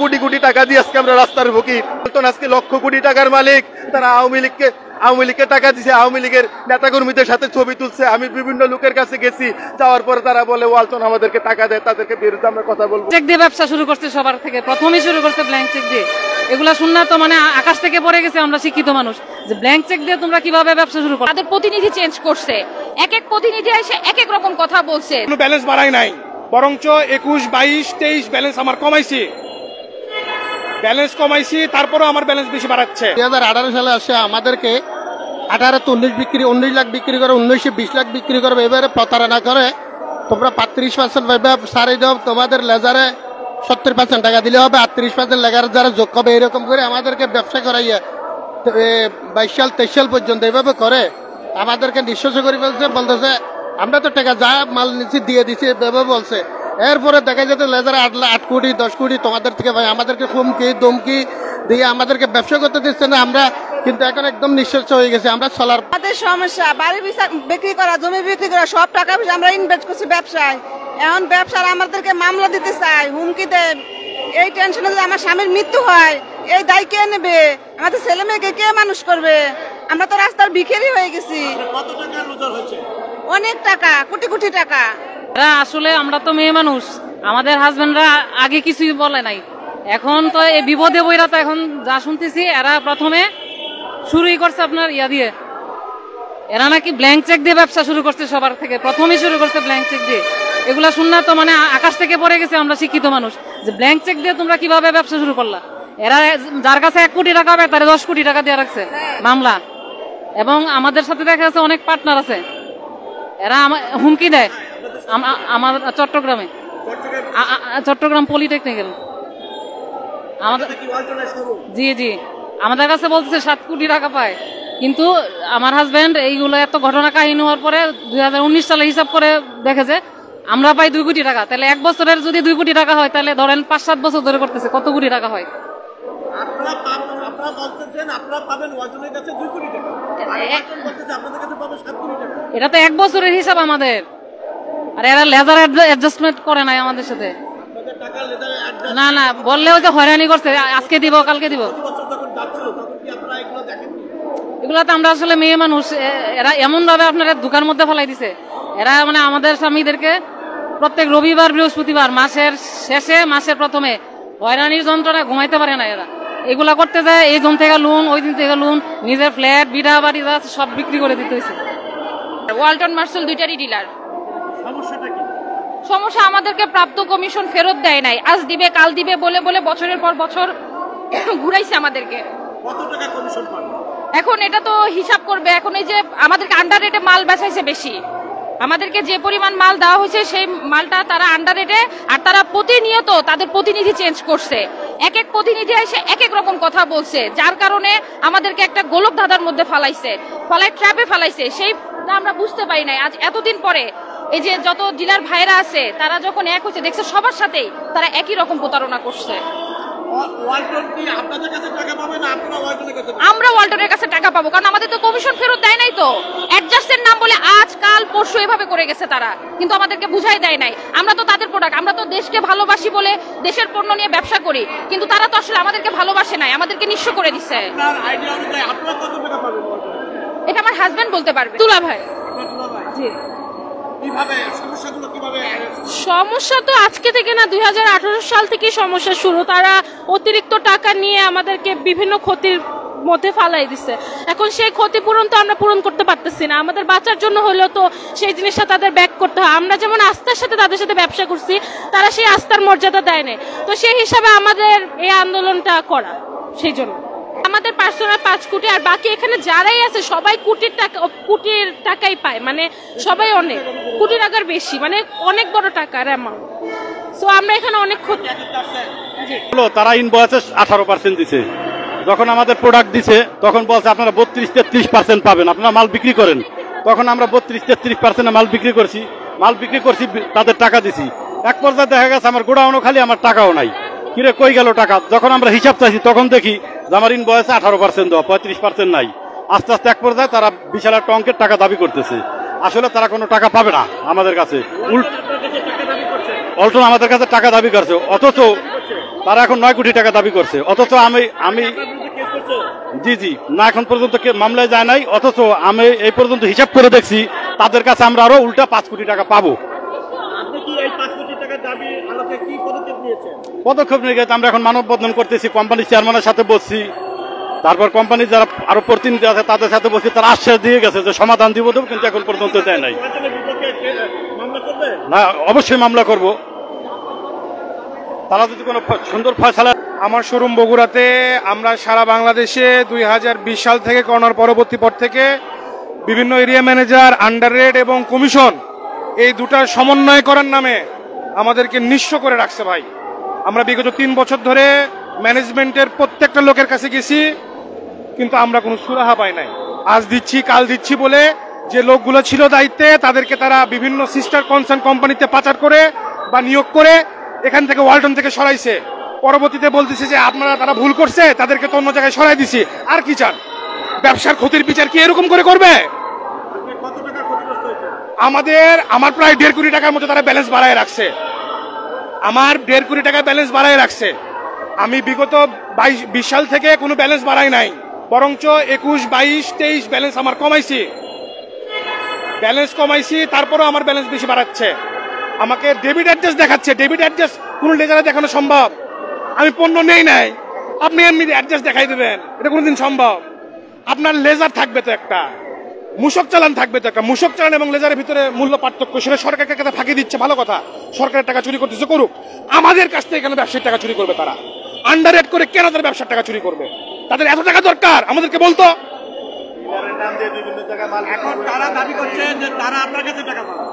কোটি কোটি টাকা দিয়ে আজকে আমরা রাস্তার ভুগি। আজকে লক্ষ কোটি টাকার মালিক, তারা আওয়ামী লীগকে টাকা দিছে, আওয়ামী লীগের নেতাকর্মীদের সাথে ছবি তুলছে। আমি বিভিন্ন লোকের কাছে গেছি, যাওয়ার পরে তারা বলে ওয়ালটন আমাদেরকে টাকা দেয়, তাদেরকে বিরুদ্ধে আমরা কথা বলবো। চেক দিয়ে ব্যবসা শুরু করছে, সবার থেকে প্রথমেই শুরু করছে ব্ল্যাঙ্ক চেক দিয়ে। এগুলা শুননা তো মানে আকাশ থেকে পড়ে গেছে, আমরা শিক্ষিত মানুষ, যে ব্ল্যাঙ্ক চেক দিয়ে তোমরা কিভাবে ব্যবসা শুরু করো। তাদের প্রতিনিধি চেঞ্জ করছে, এক এক প্রতিনিধি এসে এক এক রকম কথা বলছে। কোনো ব্যালেন্স বাড়াই নাই, বরঞ্চ 21, 22, 23 ব্যালেন্স আমার কমাইছি, তারপরেও আমার ব্যালেন্স বেশি বাড়াচ্ছে। 2018 সালে আসে আমাদেরকে 18 তো 19 লাখ বিক্রি করে, 19 20 লাখ বিক্রি করবে। এবারে প্রতারণা করে তোমরা 35% পাইবে, সারি দাও, তোমাদের লেজারে 70% টাকা দিলে হবে, 38% লেজার যারা যোগ হবে। এরকম করে আমাদেরকে ব্যবসা করাইয়া 22 সাল 23 সাল পর্যন্ত এইভাবে করে আমাদেরকে নিঃশ্বাস করে বলতেছে আমরা তো টাকা যা মাল নিচ্ছি দিয়ে দিচ্ছি, এভাবে বলছে। এরপরে দেখা যেত লেজারে 8 কোটি 10 কোটি তোমাদের থেকে ভাই আমাদেরকে হুমকি দমকি দিয়ে আমাদেরকে ব্যবসা করতে দিচ্ছে না। আমরা কিন্তু এখন একদম নিঃশ্বাস হয়ে গেছে। আমরা চলার আমাদের সমস্যা, বাড়ি বিক্রি করা, জমি বিক্রি করা, সব টাকা পয়সা আমরা ইনভেস্ট করছি ব্যবসায়। এখন ব্যবসার আমাদেরকে মামলা দিতে চাই, হুমকি দেয়। এই টেনশনে যদি আমার স্বামীর মৃত্যু হয়, এই দায় কে নেবে? আমাদের ছেলে মেয়েকে কে মানুষ করবে? আমরা তো রাস্তার ভিখারি হয়ে গেছি। অনেক টাকা, কোটি কোটি টাকা। আসলে আমরা তো মেয়ে মানুষ, আমাদের হাজবেন্ডরা আগে কিছুই বলে নাই, এখন তো এই বিপদে বইরা তো এখন যা শুনতেছি এরা প্রথমে শুরুই করছে আপনার ইয়া দিয়ে। এরা নাকি ব্ল্যাঙ্ক চেক দিয়ে ব্যবসা শুরু করছে, সবার থেকে প্রথমেই শুরু করছে ব্ল্যাঙ্ক চেক দিয়ে। এগুলা শুননা তো মানে আকাশ থেকে পড়ে গেছে, আমরা শিক্ষিত মানুষ, যে ব্ল্যাঙ্ক চেক দিয়ে তোমরা কিভাবে ব্যবসা শুরু করলা। এরা যার কাছে 1 কোটি টাকা হবে তারা 10 কোটি টাকা দিয়ে রাখছে মামলা। এবং আমাদের সাথে দেখা যাচ্ছে অনেক পার্টনার আছে, এরা হুমকি দেয়। আমার চট্টগ্রাম পলিটেকনিক্যাল আমাদের, জি আমাদের কাছে বলতেছে 7 কোটি টাকা পায়। কিন্তু আমার হাজবেন্ড এইগুলো এত ঘটনা কাহিনী হওয়ার পরে 2019 সালে হিসাব করে দেখেছে আমরা পাই 2 কোটি টাকা। তাহলে 1 বছরের যদি 2 কোটি টাকা হয়, তাহলে ধরেন 5-7 বছর ধরে করতেছে, কত কোটি টাকা হয়? এটা তো 1 বছরের হিসাব আমাদের। আর এরা লেজার অ্যাডজাস্টমেন্ট করে নাই আমাদের সাথে, না বললেও যে হয়রানি করছে, আজকে দিব কালকে দিব। এগুলা তো আমরা আসলে মেয়ে মানুষ, এরা এমন ভাবে আপনারা দোকান মধ্যে ফেলাই দিছে। এরা মানে আমাদের স্বামীদেরকে প্রত্যেক রবিবার বৃহস্পতিবার মাসের শেষে মাসের প্রথমে হয়রানির যন্ত্রণা ঘুমাইতে পারে না। এরা এগুলা করতে যায়, এই জন থেকে লোন, ওই দিন থেকে লোন, নিজের ফ্ল্যাট বিড়া বাড়ি যা সব বিক্রি করে দিতে হয়েছে। ওয়ালটন মার্সেল দুইটারই ডিলার। সমস্যা আমাদেরকে প্রাপ্ত কমিশন ফেরত দেয় নাই, আজ দিবে কাল দিবে বলে বলে বছরের পর বছর ঘুরাইছে আমাদেরকে। এখন এটা তো হিসাব করবে। এখন এই যে আমাদেরকে আন্ডার রেটে মাল বেচাইছে বেশি, আমাদেরকে যে পরিমাণ মাল দেওয়া হয়েছে সেই মালটা তারা আন্ডার রেটে, আর তারা প্রতিনিয়ত তাদের প্রতিনিধি চেঞ্জ করছে। এক এক প্রতিনিধি এসে এক এক রকম কথা বলছে, যার কারণে আমাদেরকে একটা গোলক ধাঁধার মধ্যে ট্র্যাপে ফালাইছে। সেই আমরা বুঝতে পারি নাই। আজ এতদিন পরে এই যে যত ডিলার ভাইরা আছে তারা যখন এক হচ্ছে, দেখছে সবার সাথেই তারা একই রকম প্রতারণা করছে। আমরা ওয়ালটনের কাছে টাকা পাবো, কারণ আমাদের তো কমিশন ফেরত দেয় নাই। তো অ্যাডজাস্টের নাম বলে আজ কাল পরশু এভাবে করে গেছে তারা, কিন্তু আমাদেরকে বুঝাই দেয় নাই। আমরা তো তাদের প্রোডাক্ট, আমরা তো দেশকে ভালোবাসি বলে দেশের পণ্য নিয়ে ব্যবসা করি, কিন্তু তারা তো আসলে আমাদেরকে ভালোবাসে নাই, আমাদেরকে নিঃস্ব করে দিচ্ছে। এটা আমার হাজবেন্ড বলতে পারবে, তুলা ভাই। জি, সমস্যা তো আজকে থেকে না, 2018 সাল থেকে সমস্যা শুরু। তারা অতিরিক্ত টাকা নিয়ে আমাদেরকে বিভিন্ন ক্ষতির মধ্যে ফালাই দিচ্ছে। এখন সেই ক্ষতিপূরণ তো আমরা পূরণ করতে পারতেছি না। আমাদের বাঁচার জন্য হলেও তো সেই জিনিসটা তাদের ব্যাক করতে হয়। আমরা যেমন আস্থার সাথে তাদের সাথে ব্যবসা করছি, তারা সেই আস্থার মর্যাদা দেয় না। তো সেই হিসাবে আমাদের এই আন্দোলনটা করা। সেই জন্য আমাদের পার্সোনাল 5 কোটি, আর বাকি এখানে যারাই আছে সবাই কোটির টাকাই পায়, মানে সবাই অনেক কোটি টাকার বেশি, মানে অনেক বড় টাকার অ্যামাউন্ট। সো আমরা এখানে অনেক ক্ষতি। তারা ইনভয়েসে 18% দিছে, যখন আমাদের প্রোডাক্ট দিছে তখন বলছে আপনারা 32-33% পাবেন, আপনারা মাল বিক্রি করেন। তখন আমরা 32-33% মাল বিক্রি করছি, তাদের টাকা দিছি। এক পর্যায়ে দেখা গেছে আমার গোডাউনও খালি, আমার টাকাও নাই। কিরে কই গেল টাকা? যখন আমরা হিসাব চাইছি তখন দেখি যে আমার ইনভয়েসে 18% দেওয়া, 35% নাই। আস্তে আস্তে এক পর্যায়ে তারা বিশাল একটা অঙ্কের টাকা দাবি করতেছে। আসলে তারা কোনো টাকা পাবে না আমাদের কাছে, ওয়ালটন আমাদের কাছে টাকা দাবি করছে, অথচ তারা এখন 9 কোটি টাকা দাবি করছে, অথচ আমি জি জি না এখন পর্যন্ত মামলায় যায় নাই, অথচ আমি এই পর্যন্ত হিসাব করে দেখছি তাদের কাছে আমরা আরো উল্টা 5 কোটি টাকা পাবো। পদক্ষেপ নিয়ে গেছে, আমরা এখন মানববন্ধন করতেছি, কোম্পানির চেয়ারম্যানের সাথে বসছি, তারপর কোম্পানির যারা আরো প্রতিনিধি আছে তাদের সাথে বসছি, তারা আশ্বাস দিয়ে গেছে যে সমাধান দিব, কিন্তু এখন পর্যন্ত দেয় নাই। না অবশ্যই মামলা করব, তারা যদি কোনো সুন্দর ফয়সালা। আমার শোরুম বগুড়াতে আমরা সারা বাংলাদেশে 2020 সাল থেকে করোনার পরবর্তী পর থেকে বিভিন্ন এরিয়া ম্যানেজার, আন্ডার রেট এবং কমিশন এই দুটার সমন্বয় করার নামে আমাদেরকে নিঃস্ব করে রাখছে ভাই। আমরা বিগত 3 বছর ধরে ম্যানেজমেন্টের প্রত্যেকটা লোকের কাছে গেছি, কিন্তু আমরা কোনো সুরাহা পাই নাই। আজ দিচ্ছি কাল দিচ্ছি বলে যে লোকগুলো ছিল দায়িত্বে তাদেরকে তারা বিভিন্ন সিস্টার কনসার্ন কোম্পানিতে পাচার করে বা নিয়োগ করে এখান থেকে ওয়ালটন থেকে সরাইছে। পরবর্তীতে বলতেছে যে আপনারা তারা ভুল করছে, তাদেরকে তো অন্য জায়গায় সরাই দিছি। আর কি চান? ব্যবসার ক্ষতির বিচার কি এরকম করে করবে? আমার প্রায় 1.5 কোটি টাকার মতো তারা ব্যালেন্স বাড়ায় রাখছে। আমার 1.5 কোটি টাকা ব্যালেন্স বাড়ায় রাখছে। আমি বিগত 20 সাল থেকে কোনো ব্যালেন্স বাড়াই নাই, বরঞ্চ 21, 22, 23 ব্যালেন্স আমার কমাইছি, তারপরও আমার ব্যালেন্স বেশি বাড়াচ্ছে। আমাকে ডেবিট অ্যাড্রেস দেখাচ্ছে, ডেবিট অ্যাড্রেস কোন লেজারে দেখানো সম্ভব? আমি পণ্য নেই নাই, আপনি এমনি অ্যাড্রেস দেখাই দেবেন, এটা কোনোদিন সম্ভব? আপনার লেজার থাকবে তো একটা, মূসক চালান থাকবে তো একটা। মূসক চালান এবং লেজারের ভিতরে মূল্য পার্থক্য, সেটা সরকারকে একটা ফাঁকি দিচ্ছে, ভালো কথা, সরকারের টাকা চুরি করতেছে, করুক। আমাদের কাছ থেকে কেন ব্যবসায়ীর টাকা চুরি করবে? তারা আন্ডার রেট করে কেন তাদের ব্যবসার টাকা চুরি করবে? তাদের এত টাকা দরকার, আমাদেরকে বলতো। এখন তারা দাবি করছে যে তারা আপনার কাছে টাকা পাবে,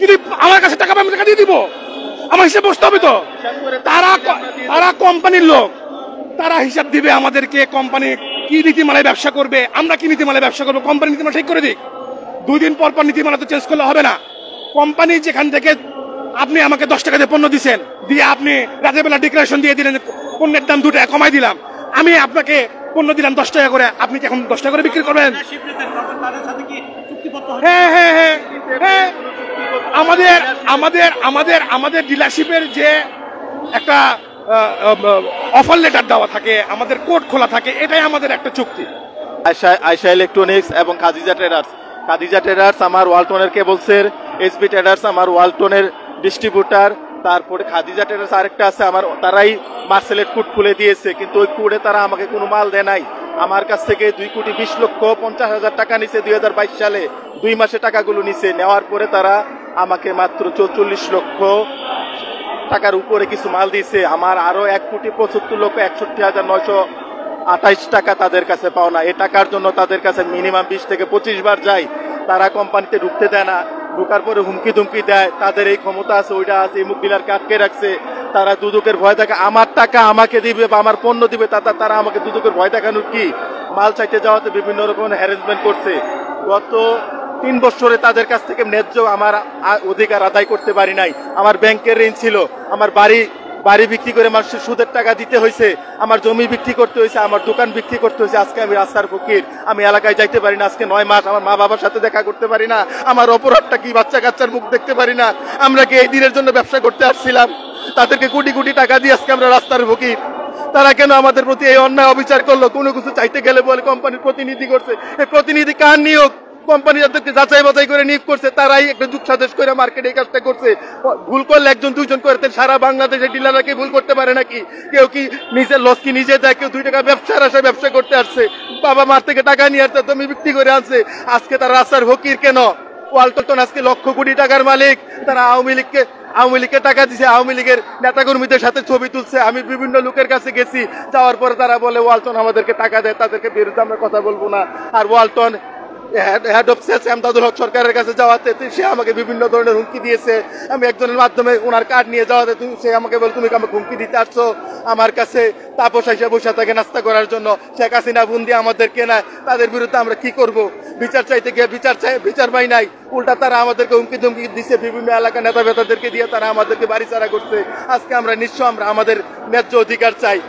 যদি আমার কাছে টাকা পাবে আমি টাকা দিয়ে দিব, আমার হিসাব বসতে হবে তো। তারা কোম্পানির লোক, তারা হিসাব দিবে আমাদেরকে, কোম্পানি কি নীতিমালায় ব্যবসা করবে, আমরা কি নীতিমালায় ব্যবসা করবো, কোম্পানি নীতিমালা ঠিক করে দিক। 2 দিন পর পর নীতিমালা তো চেঞ্জ করলে হবে না। কোম্পানি যেখান থেকে আপনি আমাকে 10 টাকা দিয়ে পণ্য দিচ্ছেন, দিয়ে আপনি রাতের বেলা ডিক্লারেশন দিয়ে দিলেন পণ্যের দাম 2 টাকা কমাই দিলাম, আমি আপনাকে পণ্য দিলাম 10 টাকা করে, আপনি কি এখন 10 টাকা করে বিক্রি করবেন? হ্যাঁ হ্যাঁ হ্যাঁ হ্যাঁ, আমাদের ডিলারশিপের যে একটা অফার লেটার দেওয়া থাকে, আমাদের কোড খোলা থাকে, এটাই আমাদের একটা চুক্তি। আয়শা ইলেকট্রনিক্স এবং খাদিজা ট্রেডার্স আমার ওয়ালটনের কেবলসের, এসবি ট্রেডার্স আমার ওয়ালটনের ডিস্ট্রিবিউটার, তারপরে খাদিজা ট্রেডার্স আরেকটা আছে আমার, তারাই মার্সেলের কোড খুলে দিয়েছে, কিন্তু ওই কোডে তারা আমাকে কোনো মাল দেয় নাই। আমার কাছ থেকে 2,20,50,000 টাকা নিছে 2022 সালে, 2 মাসে টাকাগুলো নিছে। নেওয়ার পরে তারা আমাকে মাত্র 44 লক্ষ টাকার উপরে কিছু মাল দিয়েছে। আমার আরো 1,65,61,928 টাকা তাদের কাছে পাওনা। এই টাকার জন্য তাদের কাছে মিনিমাম 20 থেকে 25 বার যাই, তারা কোম্পানিতে ঢুকতে দেয় না। ঢোকার পরে হুমকি ধুমকি দেয়, তাদের এই ক্ষমতা আছে, ওইটা আছে, মুখ ডিলারকে আটকে রাখছে। তারা দুদকের ভয় দেখে, আমার টাকা আমাকে দিবে বা আমার পণ্য দিবে, তারা আমাকে দুদকের ভয় দেখানোর কি? মাল চাইতে যাওয়াতে বিভিন্ন রকম হ্যারাসমেন্ট করছে। গত 3 বছরে তাদের কাছ থেকে ন্যায্য আমার অধিকার আদায় করতে পারি নাই। আমার ব্যাংকের ঋণ ছিল, আমার বাড়ি বিক্রি করে মানুষের সুদের টাকা দিতে হয়েছে, আমার জমি বিক্রি করতে হয়েছে, আমার দোকান বিক্রি করতে হয়েছে। আজকে আমি রাস্তার ফকির, আমি এলাকায় যাইতে পারি না। আজকে 9 মাস আমার মা বাবার সাথে দেখা করতে পারি না। আমার অপরাধটা কি? বাচ্চা কাচ্চার মুখ দেখতে পারি না। আমরা কি এই দিনের জন্য ব্যবসা করতে আসছিলাম? তাদেরকে কোটি কোটি টাকা দিয়ে আজকে আমরা রাস্তার ফকির। তারা কেন আমাদের প্রতি এই অন্যায় অবিচার করলো? কোনো কিছু চাইতে গেলে বলে কোম্পানির প্রতিনিধি করছে। এই প্রতিনিধি কার নিয়োগ? কোম্পানি যাদেরকে যাচাই বাছাই করে নিয়োগ করছে, তারাই একটা যুগ সাদেশ করে মার্কেটে এই কাজটা করছে। ভুল করলে 1-2 জন করে, সারা বাংলাদেশের ডিলাররা কি ভুল করতে পারে নাকি? কেউ কি নিজের লস কি নিজে দেয়? কেউ 2 টাকা ব্যবসার আশায় ব্যবসা করতে আসছে, বাবা মার থেকে টাকা নিয়ে আসছে, তুমি বিক্রি করে আনছে। আজকে তারা রাস্তার ফকির কেন? ওয়ালটন আজকে লক্ষ কোটি টাকার মালিক। তারা আওয়ামী লীগকে টাকা দিছে, আওয়ামী লীগের নেতাকর্মীদের সাথে ছবি তুলছে। আমি বিভিন্ন লোকের কাছে গেছি, যাওয়ার পরে তারা বলে ওয়ালটন আমাদেরকে টাকা দেয়, তাদেরকে বিরুদ্ধে আমরা কথা বলবো না। আর Walton head of sales Emdadul Haq সরকারের কাছে যাওয়াতে সে আমাকে বিভিন্ন ধরনের হুমকি দিয়েছে। আমি একজনের মাধ্যমে ওনার কার্ড নিয়ে যাওয়াতে সে আমাকে বলে তুমি আমাকে হুমকি দিতে আসছো আমার কাছে। তাপস এসে বসে থাকে নাস্তা করার জন্য, শেখ হাসিনা বুন্দি আমাদেরকে নেয়। তাদের বিরুদ্ধে আমরা কি করব? বিচার চাইতে গিয়ে বিচার পাই নাই, উল্টা তারা আমাদেরকে হুমকি ধুমকি দিচ্ছে। বিভিন্ন এলাকা নেতা বেতাদেরকে দিয়ে তারা আমাদেরকে বাড়ি ছাড়া করছে। আজকে আমরা নিঃস্ব, আমরা আমাদের ন্যায্য অধিকার চাই।